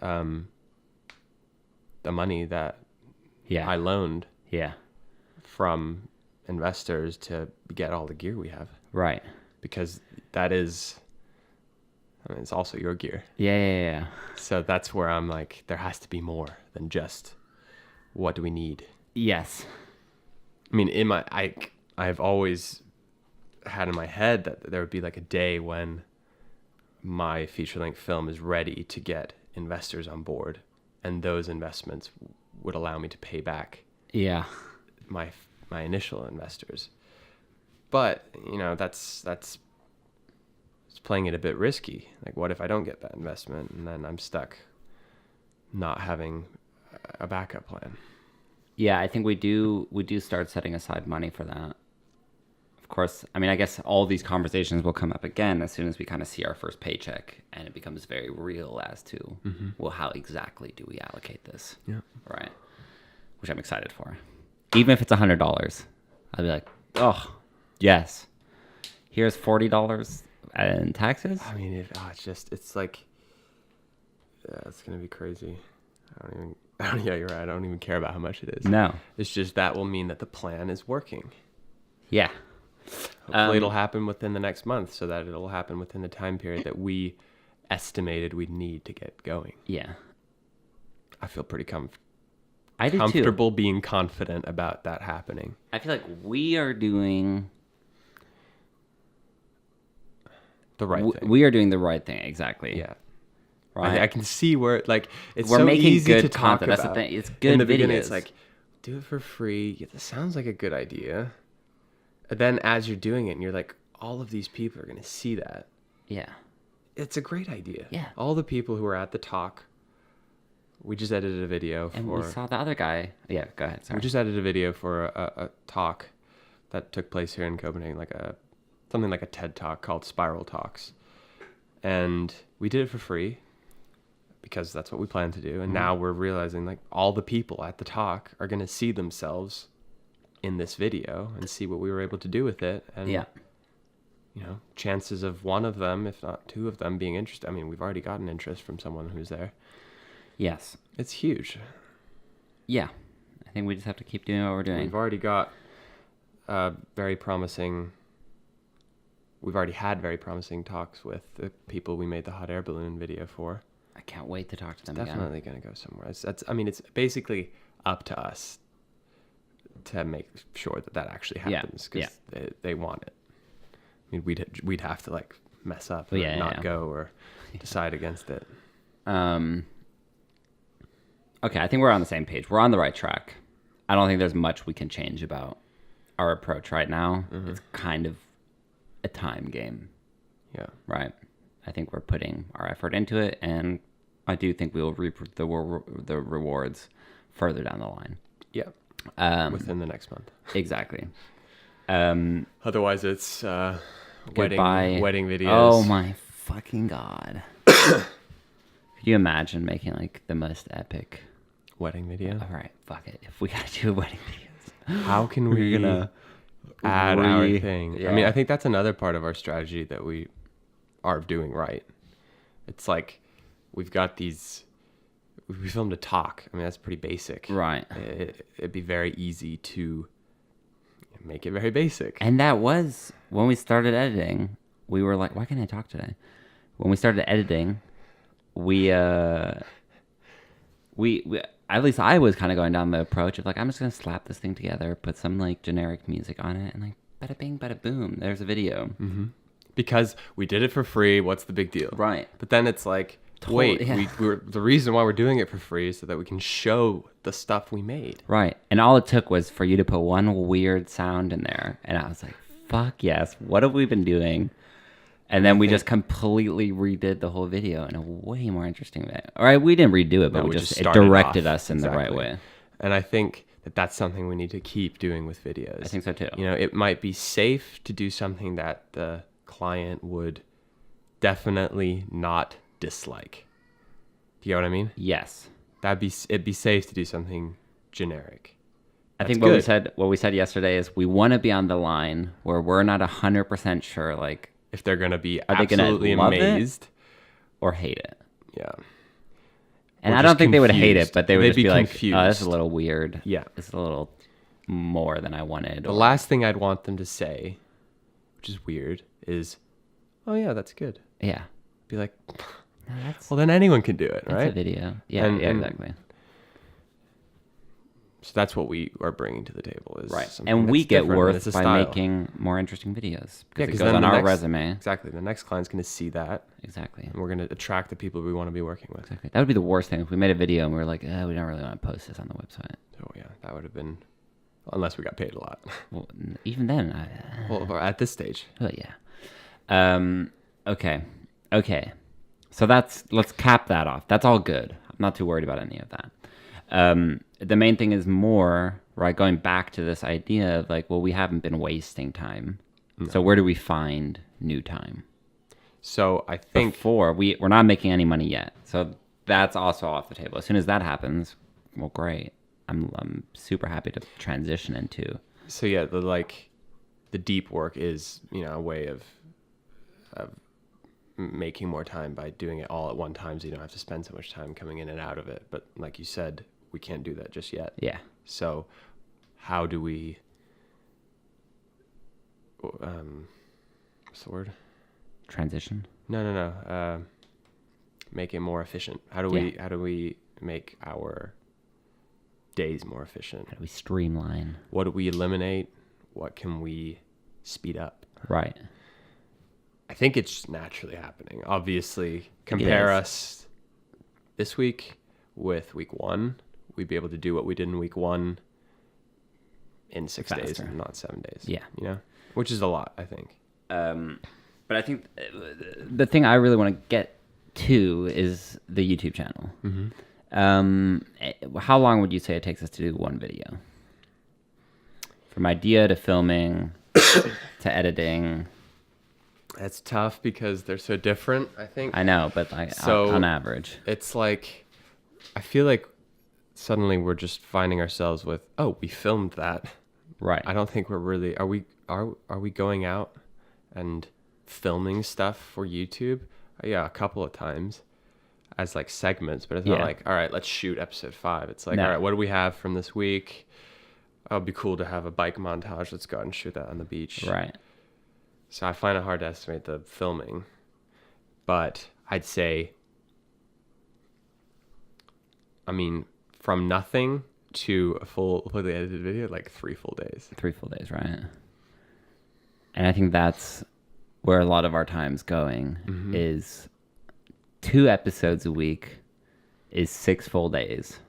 the money that
Yeah.
I loaned
Yeah.
from investors to get all the gear we have,
Right.
because that is, I mean, it's also your gear.
Yeah.
So that's where I'm like, there has to be more than just what do we need.
Yes.
I mean, I've always had in my head that there would be like a day when my feature-length film is ready to get investors on board, and those investments would allow me to pay back
Yeah.
my initial investors. But that's it's playing it a bit risky. Like, what if I don't get that investment and then I'm stuck not having a backup plan?
Yeah, I think we do start setting aside money for that. of course, I mean, I guess all these conversations will come up again as soon as we kind of see our first paycheck, and it becomes very real as to, well, how exactly do we allocate this?
Yeah.
Right. Which I'm excited for. Even if it's $100, I'll be like, oh, yes. Here's $40 in taxes.
I mean, it's like, yeah, it's going to be crazy. Yeah, you're right. I don't even care about how much it is.
No.
It's just that will mean that the plan is working.
Yeah.
Hopefully it'll happen within the next month so that it'll happen within the time period that we estimated we'd need to get going.
Yeah.
I feel pretty
I do
comfortable being confident about that happening.
I feel like we are doing
the right thing.
We are doing the right thing, exactly.
Yeah.
Right.
I can see where, like, it's
We're
so
making
easy
good
to talk
content.
about.
That's the thing. It's good
in the
videos.
beginning, it's like, do it for free. Yeah, this sounds like a good idea. And then as you're doing it, and you're like, all of these people are going to see that.
Yeah.
It's a great idea.
Yeah.
All the people who were at the talk, we just edited a video
And
for...
we saw the other guy. Yeah, go ahead. Sorry.
We just edited a video for a talk that took place here in Copenhagen, something like a TED Talk called Spiral Talks. And we did it for free because that's what we planned to do. And now we're realizing, like, all the people at the talk are going to see themselves in this video and see what we were able to do with it. And,
Yeah.
you know, chances of one of them, if not two of them, being interested. I mean, we've already gotten interest from someone who's there.
Yes.
It's huge.
Yeah. I think we just have to keep doing what we're doing.
We've already got very promising... We've already had very promising talks with the people we made the hot air balloon video for.
I can't wait to talk to them again.
Definitely going to go somewhere. It's basically up to us to make sure that actually happens because they want it. I mean, we'd have to, like, mess up or not go or decide against it.
Okay, I think we're on the same page. We're on the right track. I don't think there's much we can change about our approach right now. It's kind of a time game.
Yeah.
Right. I think we're putting our effort into it, and I do think we will reap the rewards further down the line.
Yeah. Within the next month.
Exactly.
Otherwise, it's wedding videos.
Oh my fucking god! Could you imagine making, like, the most epic
wedding video?
All right, fuck it. If we gotta do wedding videos,
how can we add our thing?
Yeah.
I mean, I think that's another part of our strategy that we are doing right. It's like we've got these. We filmed a talk. I mean, that's pretty basic.
Right.
It'd be very easy to make it very basic.
And that was when we started editing. We were like, why can't I talk today? When we started editing, we at least I was kind of going down the approach of, like, I'm just gonna slap this thing together, put some, like, generic music on it, and, like, bada bing, bada boom, there's a video.
Mm-hmm. Because we did it for free. What's the big deal?
Right.
But then it's like, wait, the reason why we're doing it for free is so that we can show the stuff we made.
Right. And all it took was for you to put one weird sound in there. And I was like, fuck yes. What have we been doing? And then we just completely redid the whole video in a way more interesting way. All right, we didn't redo it, but it directed us in the right way.
And I think that that's something we need to keep doing with videos.
I think so too.
You know, it might be safe to do something that the client would definitely not dislike. Do you know what I mean?
Yes.
It'd be safe to do something generic.
I think what we said yesterday is we want to be on the line where we're not 100% sure, like,
if they're going to be
are
absolutely amazed
or hate it.
Yeah.
And I don't think they would hate it, but they would
They'd
just be like,
confused.
oh, this is a little weird.
Yeah.
This is a little more than I wanted.
The last thing I'd want them to say, which is weird, is, oh yeah, that's good.
Yeah.
Be like,
no,
well, then anyone can do it, right?
That's a video. Yeah, exactly.
So that's what we are bringing to the table. Is
right. And we get worth by making more interesting videos. Because it goes on our resume.
Exactly. The next client's going to see that.
Exactly.
And we're going to attract the people we want to be working with.
Exactly. That would be the worst thing if we made a video and we were like, we don't really want to post this on the website.
Oh, yeah. That would have been... Unless we got paid a lot.
Well, even then...
well, at this stage.
Oh, yeah. Okay. So let's cap that off. That's all good. I'm not too worried about any of that. The main thing is more, right, going back to this idea of, like, well, we haven't been wasting time So where do we find new time?
So I think
Before we're not making any money yet, so that's also off the table. As soon as that happens, well, great. I'm super happy to transition into.
so. Yeah, the deep work is a way of making more time by doing it all at one time, so you don't have to spend so much time coming in and out of it. But like you said, we can't do that just yet.
Yeah.
So how do we? What's the word?
Transition.
No. Make it more efficient. How do we make our days more efficient?
How do we streamline?
What do we eliminate? What can we speed up?
Right.
I think it's naturally happening. Obviously, compare
is.
us this week with week 1. We'd be able to do what we did in week 1 in 6 days
Faster.
and not 7 days.
Yeah.
Which is a lot, I think.
But I think the thing I really want to get to is the YouTube channel. How long would you say it takes us to do one video? From idea to filming to editing.
That's tough because they're so different, I think.
I know, but on average.
It's like, I feel like suddenly we're just finding ourselves with, oh, we filmed that.
Right.
I don't think we're really, are we going out and filming stuff for YouTube? Yeah, a couple of times as like segments, but it's not like, all right, let's shoot episode 5. It's like,
No.
all right, what do we have from this week? Oh, it'd be cool to have a bike montage. Let's go out and shoot that on the beach.
Right.
So I find it hard to estimate the filming, but I'd say, I mean, from nothing to a fully edited video, like 3 full days.
3 full days, right? And I think that's where a lot of our time's going is 2 episodes a week is 6 full days,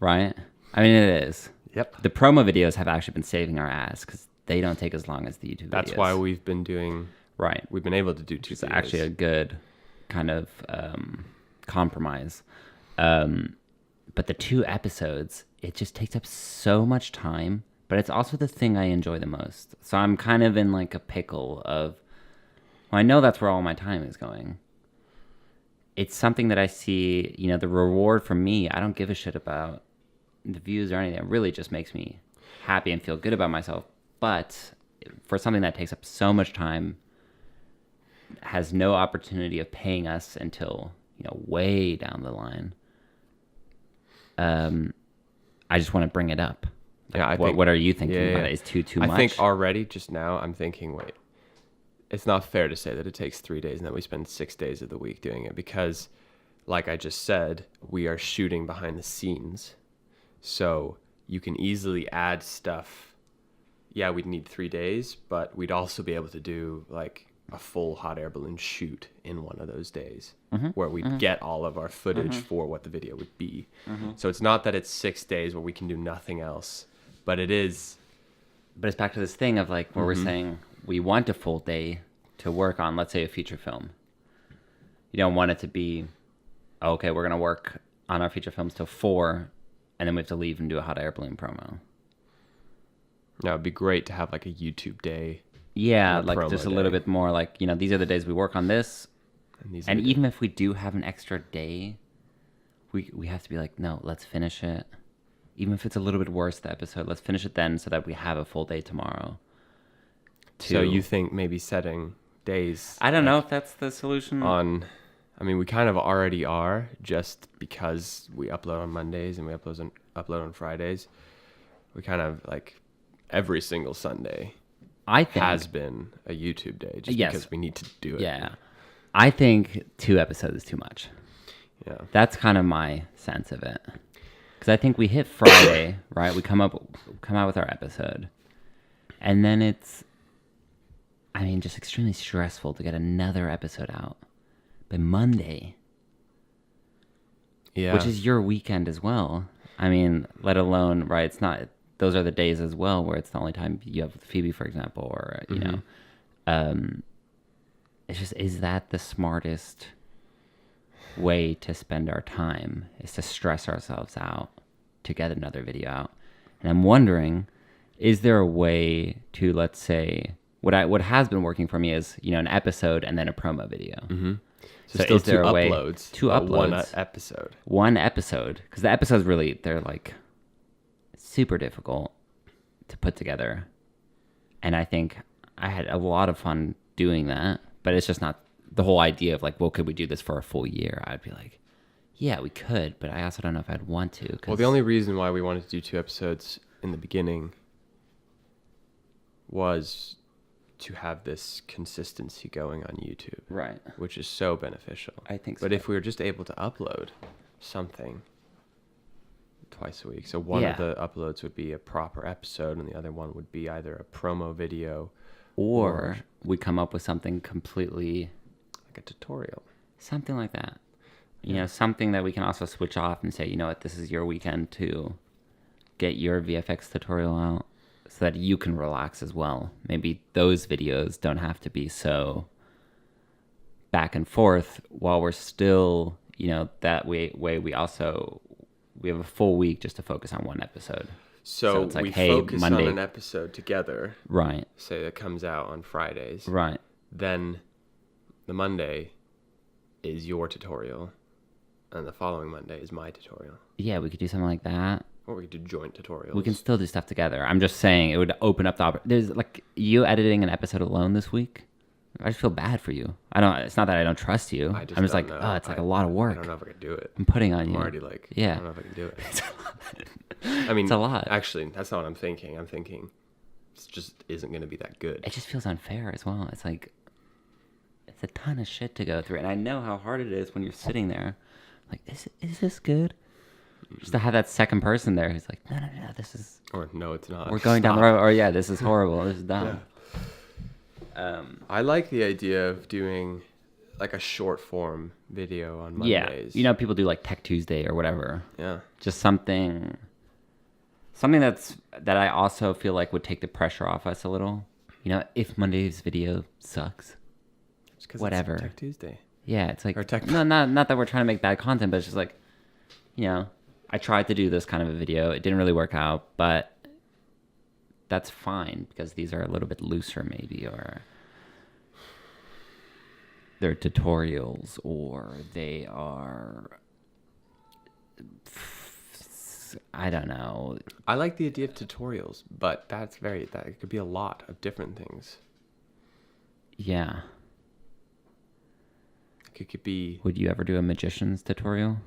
right? I mean, it is.
Yep.
The promo videos have actually been saving our ass because they don't take as long as the YouTube videos.
That's why we've been able to do 2
It's
videos.
actually a good kind of compromise. But the 2 episodes, it just takes up so much time, but it's also the thing I enjoy the most. So I'm kind of in like a pickle of, well, I know that's where all my time is going. It's something that I see, the reward for me, I don't give a shit about the views or anything. It really just makes me happy and feel good about myself. But for something that takes up so much time, has no opportunity of paying us until, way down the line. I just want to bring it up.
Yeah,
what are you thinking about it? Is too much?
I think already just now I'm thinking, wait, it's not fair to say that it takes 3 days and that we spend 6 days of the week doing it because, like I just said, we are shooting behind the scenes. So you can easily add stuff. Yeah, we'd need 3 days, but we'd also be able to do like a full hot air balloon shoot in one of those days where we'd get all of our footage for what the video would be. So it's not that it's 6 days where we can do nothing else, but it is.
But it's back to this thing of like where we're saying we want a full day to work on, let's say, a feature film. You don't want it to be, okay, we're going to work on our feature films till 4, and then we have to leave and do a hot air balloon promo.
Now, it'd be great to have like a YouTube day.
Yeah,
or
like
promo
just a little
day.
bit more like, these are the days we work on this.
these are
And
the
even if we do have an extra day, we have to be like, no, let's finish it. Even if it's a little bit worse, the episode, let's finish it then so that we have a full day tomorrow.
So you think maybe setting days
I don't know if that's the solution.
on, I mean, we kind of already are just because we upload on Mondays and we upload on Fridays. We kind of like every single Sunday
I think
has been a YouTube day just
Yes.
because we need to do it.
Yeah. I think 2 episodes is too much.
Yeah.
That's kind of my sense of it. Because I think we hit Friday, right? We come out with our episode. And then it's, just extremely stressful to get another episode out. But Monday,
Yeah.
which is your weekend as well. Let alone, right? It's not, those are the days as well where it's the only time you have with Phoebe, for example, or, it's just, is that the smartest way to spend our time, is to stress ourselves out to get another video out? And I'm wondering, is there a way to, let's say, what has been working for me is, an episode and then a promo video.
Mm-hmm. So,
So
still
is there
two
a way-
uploads.
two
but one
uploads.
episode.
One episode, because the episodes really, they're like super difficult to put together. And I think I had a lot of fun doing that, but it's just not the whole idea of like, well, could we do this for a full year? I'd be like, yeah, we could, but I also don't know if I'd want to.
Well, the only reason why we wanted to do 2 episodes in the beginning was to have this consistency going on YouTube,
right.
which is so beneficial.
I think
But
so.
if we were just able to upload something twice a week, so one
Yeah.
of the uploads would be a proper episode and the other one would be either a promo video
Or we come up with something completely,
like a tutorial.
something like that. Something that we can also switch off and say, you know what, this is your weekend to get your VFX tutorial out so that you can relax as well. Maybe those videos don't have to be so back and forth while we're still, that way we have a full week just to focus on one episode.
So
it's like,
we
hey,
focus
Monday-
on an episode together,
Right,
say that comes out on Fridays.
right.
Then the Monday is your tutorial, and the following Monday is my tutorial.
Yeah, we could do something like that.
Or we could do joint tutorials.
We can still do stuff together. I'm just saying it would open up the there's like you editing an episode alone this week. I just feel bad for you. It's not that I don't trust you. I'm just
don't
like,
know.
oh, it's like a lot of
I
work
don't know if I can do it.
I'm putting on
I'm
you.
already like,
Yeah.
I don't know if I can do it. I mean,
It's a lot.
Actually, that's not what I'm thinking. I'm thinking it just isn't going to be that good.
It just feels unfair as well. It's like it's a ton of shit to go through, and I know how hard it is when you're sitting there, like, is this good? Just to have that second person there who's like, no, this is
Or no, it's not.
we're going down the road, or yeah, this is horrible, this is dumb.
I like the idea of doing like a short form video on Mondays.
Yeah, people do like Tech Tuesday or whatever.
Yeah.
Just something that I also feel like would take the pressure off us a little. If Monday's video sucks,
Just 'cause
Whatever.
It's Tech Tuesday.
yeah, it's like
Or tech-
no, not that we're trying to make bad content, but it's just like, I tried to do this kind of a video. It didn't really work out, but that's fine because these are a little bit looser, maybe, or they're tutorials, or they are, I don't know.
I like the idea of tutorials, but that it could be a lot of different things.
Yeah.
It could be.
Would you ever do a magician's tutorial?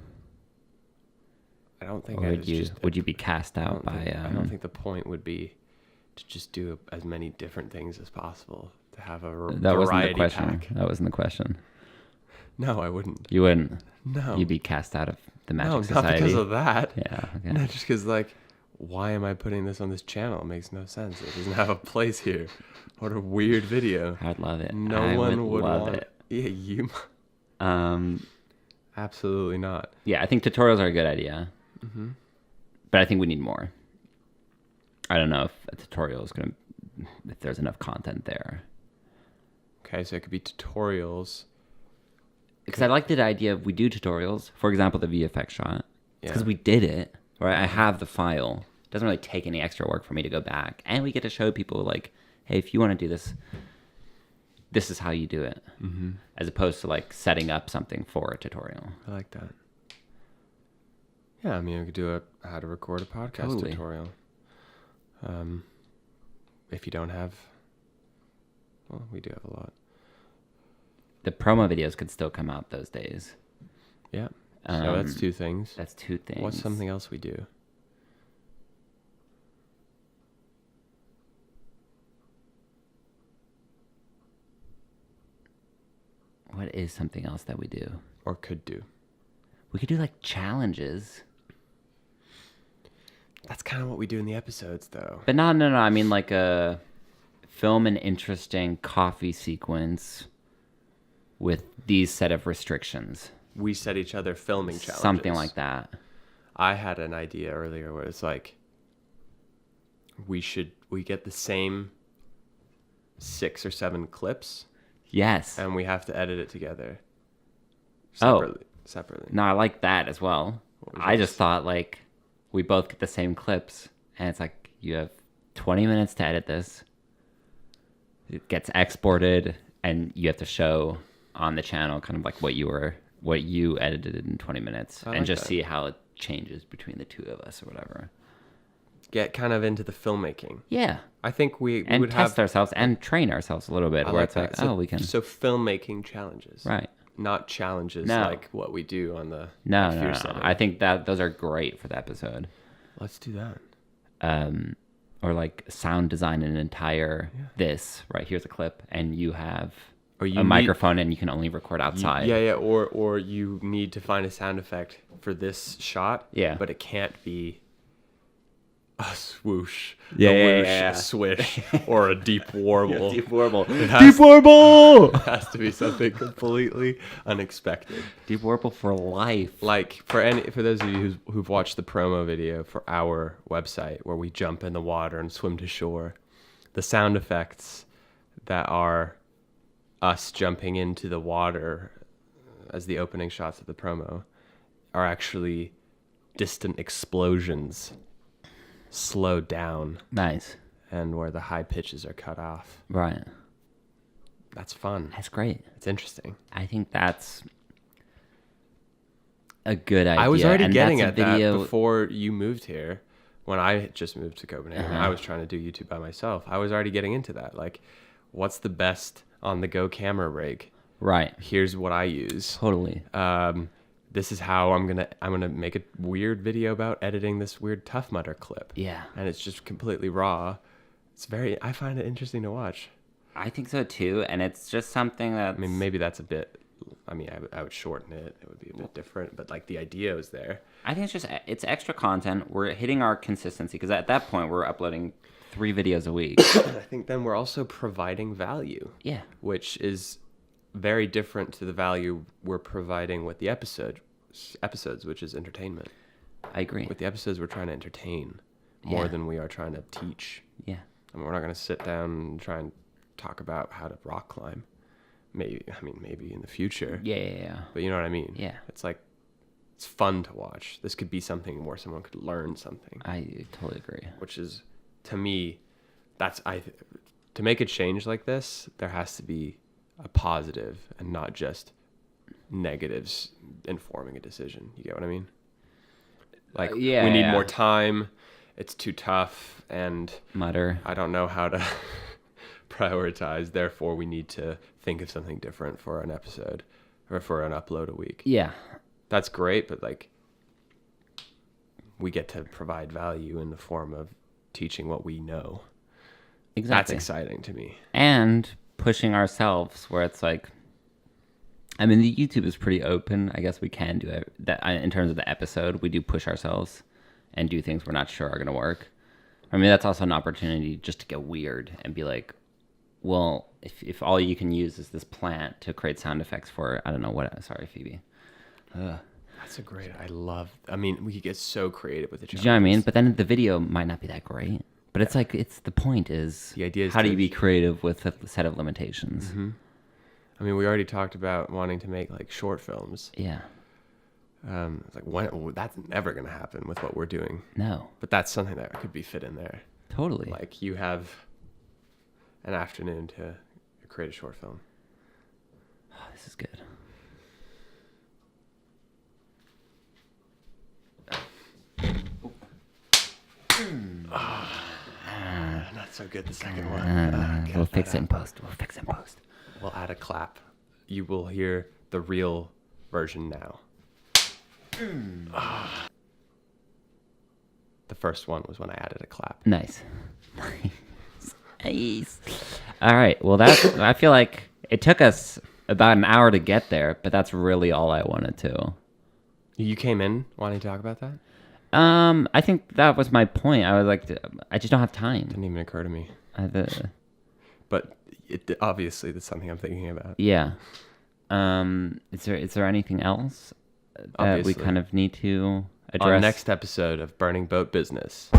I don't think.
Or
I
would you be cast
I
out
don't
by?
think- I don't think the point would be to just do as many different things as possible to have a
that wasn't the
variety
question.
pack.
That wasn't the question.
No, I wouldn't.
You wouldn't.
No.
You'd be cast out of the Magic
no,
Society.
not because of that.
Yeah. Okay.
No, just because why am I putting this on this channel? It makes no sense. It doesn't have a place here. What a weird video.
I'd love it.
No
I
one would
love
want
it.
Yeah, you.
Um.
Absolutely not.
Yeah, I think tutorials are a good idea,
Mm-hmm.
but I think we need more. I don't know if a tutorial is if there's enough content there.
Okay, so it could be tutorials.
Because I like the idea of we do tutorials. For example, the VFX shot. Because
Yeah.
we did it, right? I have the file. It doesn't really take any extra work for me to go back, and we get to show people like, hey, if you want to do this, this is how you do it,
Mm-hmm.
as opposed to like setting up something for a tutorial.
I like that. Yeah, I mean, we could do a how to record a podcast
Totally.
tutorial. If you don't have, well, we do have a lot.
The promo videos could still come out those days.
Yeah. So that's
Um,
2 things.
That's 2 things.
What's something else we do?
What is something else that we do?
Or could do?
We could do like challenges.
That's kind of what we do in the episodes, though.
But no. I mean like a film an interesting coffee sequence with these set of restrictions.
We set each other filming challenges.
Something like that.
I had an idea earlier where it's like we get the same 6 or 7 clips
Yes.
and we have to edit it together.
Oh.
Separately.
No, I like that as well.
What was
I
yours?
just thought like we both get the same clips and it's like you have 20 minutes to edit this. it gets exported, and you have to show on the channel kind of like what you edited in 20 minutes,
I
and
like
just
that.
see how it changes between the two of us or whatever.
Get kind of into the filmmaking.
Yeah.
I think we
And
would
test
have.
ourselves and train ourselves a little bit,
I
where
like
it's like,
that. So,
oh, we can.
So filmmaking challenges,
Right.
Not challenges
No.
like what we do on the
No,
like
no,
Fear
no.
Setting.
I think that those are great for the episode.
Let's do that.
Or like sound design an entire this, right? Here's a clip, and you have
Or you
a
need-
microphone, and you can only record
You-
outside.
yeah, or you need to find a sound effect for this shot.
Yeah.
But it can't be a swoosh,
Yeah,
a
yeah,
whoosh,
yeah.
a swish, or a deep warble.
Deep warble.
has-
Deep warble.
It has to be something completely unexpected.
Deep warble for life.
Like for those of you who've watched the promo video for our website where we jump in the water and swim to shore, the sound effects that are us jumping into the water as the opening shots of the promo are actually distant explosions slowed down
Nice.
and where the high pitches are cut off.
Right.
That's fun.
That's great.
It's interesting.
I think that's a good idea.
I was already
and
getting
that's
at
a video.
that before you moved here. When I just moved to Copenhagen,
Uh-huh.
I was trying to do YouTube by myself. I was already getting into that. Like, what's the best on the go camera rig?
Right.
Here's what I use.
Totally.
This is how I'm gonna make a weird video about editing this weird Tough Mudder clip.
Yeah.
And it's just completely raw. I find it interesting to watch.
I think so too, and it's just something that
I mean, maybe that's a bit. I would shorten it. It would be a bit different, but like the idea was there.
I think it's extra content. We're hitting our consistency because at that point we're uploading 3 videos a week.
I think then we're also providing value.
Yeah.
Which is very different to the value we're providing with the episodes, which is entertainment.
I agree.
With the episodes, we're trying to entertain more
Yeah.
than we are trying to teach.
Yeah.
I mean, we're not going to sit down and try and talk about how to rock climb. Maybe in the future.
Yeah.
But you know what I mean?
Yeah.
It's like, it's fun to watch. This could be something where someone could learn something,
I totally agree.
which is, to me, to make a change like this, there has to be a positive and not just negatives informing a decision. You get what I mean? Like,
yeah,
we need
yeah.
more time. It's too tough, and
Mutter.
I don't know how to prioritize. Therefore, we need to think of something different for an episode or for an upload a week.
Yeah.
That's great, but like, we get to provide value in the form of teaching what we know. That's
Exactly.
exciting to me.
And pushing ourselves where it's like, I mean, the YouTube is pretty open. I guess we can do it. That in terms of the episode, we do push ourselves and do things we're not sure are going to work. I mean, that's also an opportunity just to get weird and be like, well, if all you can use is this plant to create sound effects for, I don't know what, sorry, Phoebe.
That's I mean, we could get so creative with the
Do you know what I mean? But then the video might not be that great. But it's like, the point is,
The idea is
how do
to-
you be creative with a set of limitations?
I mean, we already talked about wanting to make like short films.
Yeah.
It's like, that's never going to happen with what we're doing.
No,
But that's something that could be fit in there.
totally.
Like, you have an afternoon to create a short film.
Oh, this is good.
Not so good the second one.
We'll fix it in post.
We'll add a clap. You will hear the real version now. The first one was when I added a clap.
Nice. Nice. All right. Well, I feel like it took us about an hour to get there, but that's really all I wanted to.
You came in wanting to talk about that?
I think that was my point. I was like, I just don't have time.
Didn't even occur to me.
But
Obviously, that's something I'm thinking about.
yeah. Is there anything else that we
Obviously.
kind of need to
On
address?
next episode of Burning Boat Business.